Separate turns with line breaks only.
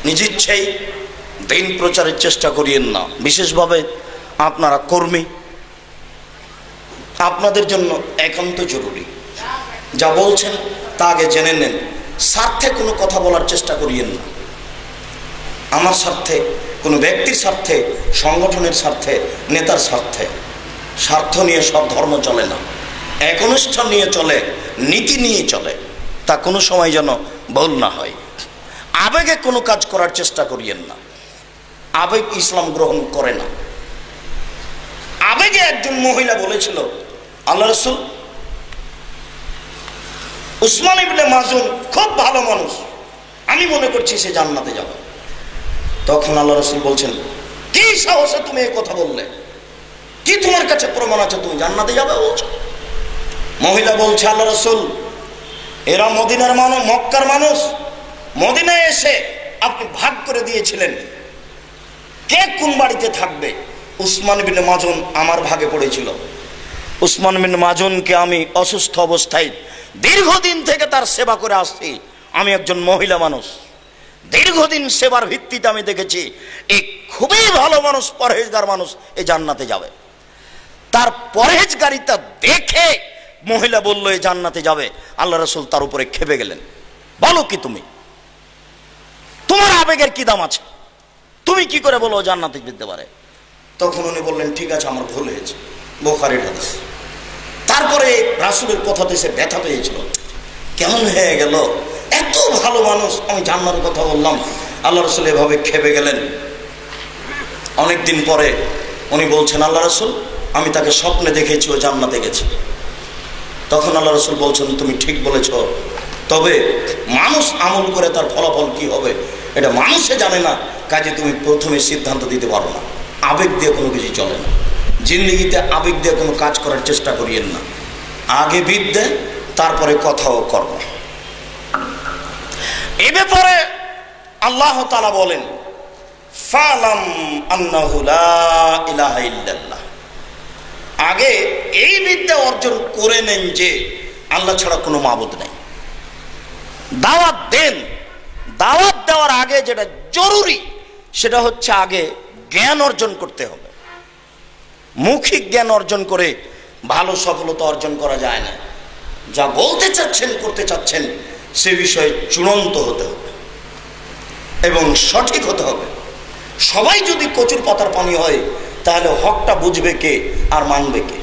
নিজ ইচ্ছেই দিন প্রচারের চেষ্টা করিয়েন না। বিশেষভাবে আপনারা কর্মী, আপনাদের জন্য একান্ত জরুরি। যা বলছেন তা আগে জেনে নেন। স্বার্থে কোনো কথা বলার চেষ্টা করিয়েন না। আমার স্বার্থে, কোনো ব্যক্তির স্বার্থে, সংগঠনের স্বার্থে, নেতার স্বার্থে, স্বার্থ নিয়ে সব ধর্ম চলে না। একনিষ্ঠা নিয়ে চলে, নীতি নিয়ে চলে। তা কোনো সময় যেন ভুল না হয়। আবেগে কোনো কাজ করার চেষ্টা করিয়েন না। আবেগ ইসলাম গ্রহণ করে না। আবেগে একজন মহিলা বলেছিল, আল্লাহ রাসূল, উসমান ইবনে মাজুন খুব ভালো মানুষ, আমি মনে করছি সে জান্নাতে যাবে। তখন আল্লাহ রাসূল বলছেন, কি সাহসে তুমি এই কথা বললে? কি তোমার কাছে প্রমাণ আছে তুমি জান্নাতে যাবে বলছো? মহিলা বলছে, আল্লাহ রাসূল, এরা মদিনার মানুষ, মক্কার মানুষ। মদিনায় এসে আপনি ভাগ করে দিয়েছিলেন কে কোন বাড়িতে থাকবে। উসমান বিন মাজুন আমার ভাগে পড়েছিল। উসমান বিন মাজুনকে আমি অসুস্থ অবস্থায় দীর্ঘদিন থেকে তার সেবা করে আসছি। আমি একজন মহিলা মানুষ, দীর্ঘদিন সেবার ভিত্তিতে আমি দেখেছি এই খুবই ভালো মানুষ, পরহেজগার মানুষ, এ জান্নাতে যাবে। তার পরহেজগারিতা দেখে মহিলা বলল এ জান্নাতে যাবে। আল্লাহ রাসূল তার উপরে ক্ষেপে গেলেন, বলো কি তুমি, তোমার আবেগের কি দাম আছে? তুমি কি করে বলো জান্নাতে যেতে পারে? তখন উনি বললেন, ঠিক আছে, আমার ভুল হয়েছে। বুখারীর হাদিস। তারপরে রাসূলের কথাতে সে ব্যথা পেয়েছিল, কেমন হয়ে গেল, এত ভালো মানুষ, আমি জান্নাতের কথা বললাম। আল্লাহ রাসূল এভাবে ক্ষেপে গেলেন। অনেকদিন পরে উনি বলছেন, আল্লাহ রাসূল, আমি তাকে স্বপ্নে দেখেছি ও জান্নাতে গেছে। তখন আল্লাহ রাসূল বলছেন, তুমি ঠিক বলেছ, তবে মানুষ আমল করে তার ফলাফল কি হবে এটা মানুষে জানে না, কাজে তুমি প্রথমে সিদ্ধান্ত দিতে পারো না। আবেগ দিয়ে কোনো কিছু চলে না। জিন্দেগিতে আবেগ দিয়ে কোনো কাজ করার চেষ্টা করিয়েন না। আগে বিদ্যে, তারপরে কথা ও কর্ম। এ ব্যাপারে আল্লাহ তাআলা বলেন, ফালাম আন্নাহু লা ইলাহা ইল্লাল্লাহ। আগে এই বিদ্যা অর্জন করে নেন যে আল্লাহ ছাড়া কোনো মাবুদ নেই। দাওয়াত দেন। দাওয়াত দেওয়ার আগে যেটা জরুরি সেটা হচ্ছে আগে জ্ঞান অর্জন করতে হবে। মৌখিক জ্ঞান অর্জন করে ভালো সফলতা অর্জন করা যায় না। যা বলতে চাচ্ছেন, করতে চাচ্ছেন, সে বিষয়ে চূড়ান্ত হতে হবে এবং সঠিক হতে হবে। সবাই যদি কচুর পাতার পানি হয়, তাহলে হকটা বুঝবে কে আর মানবে কে?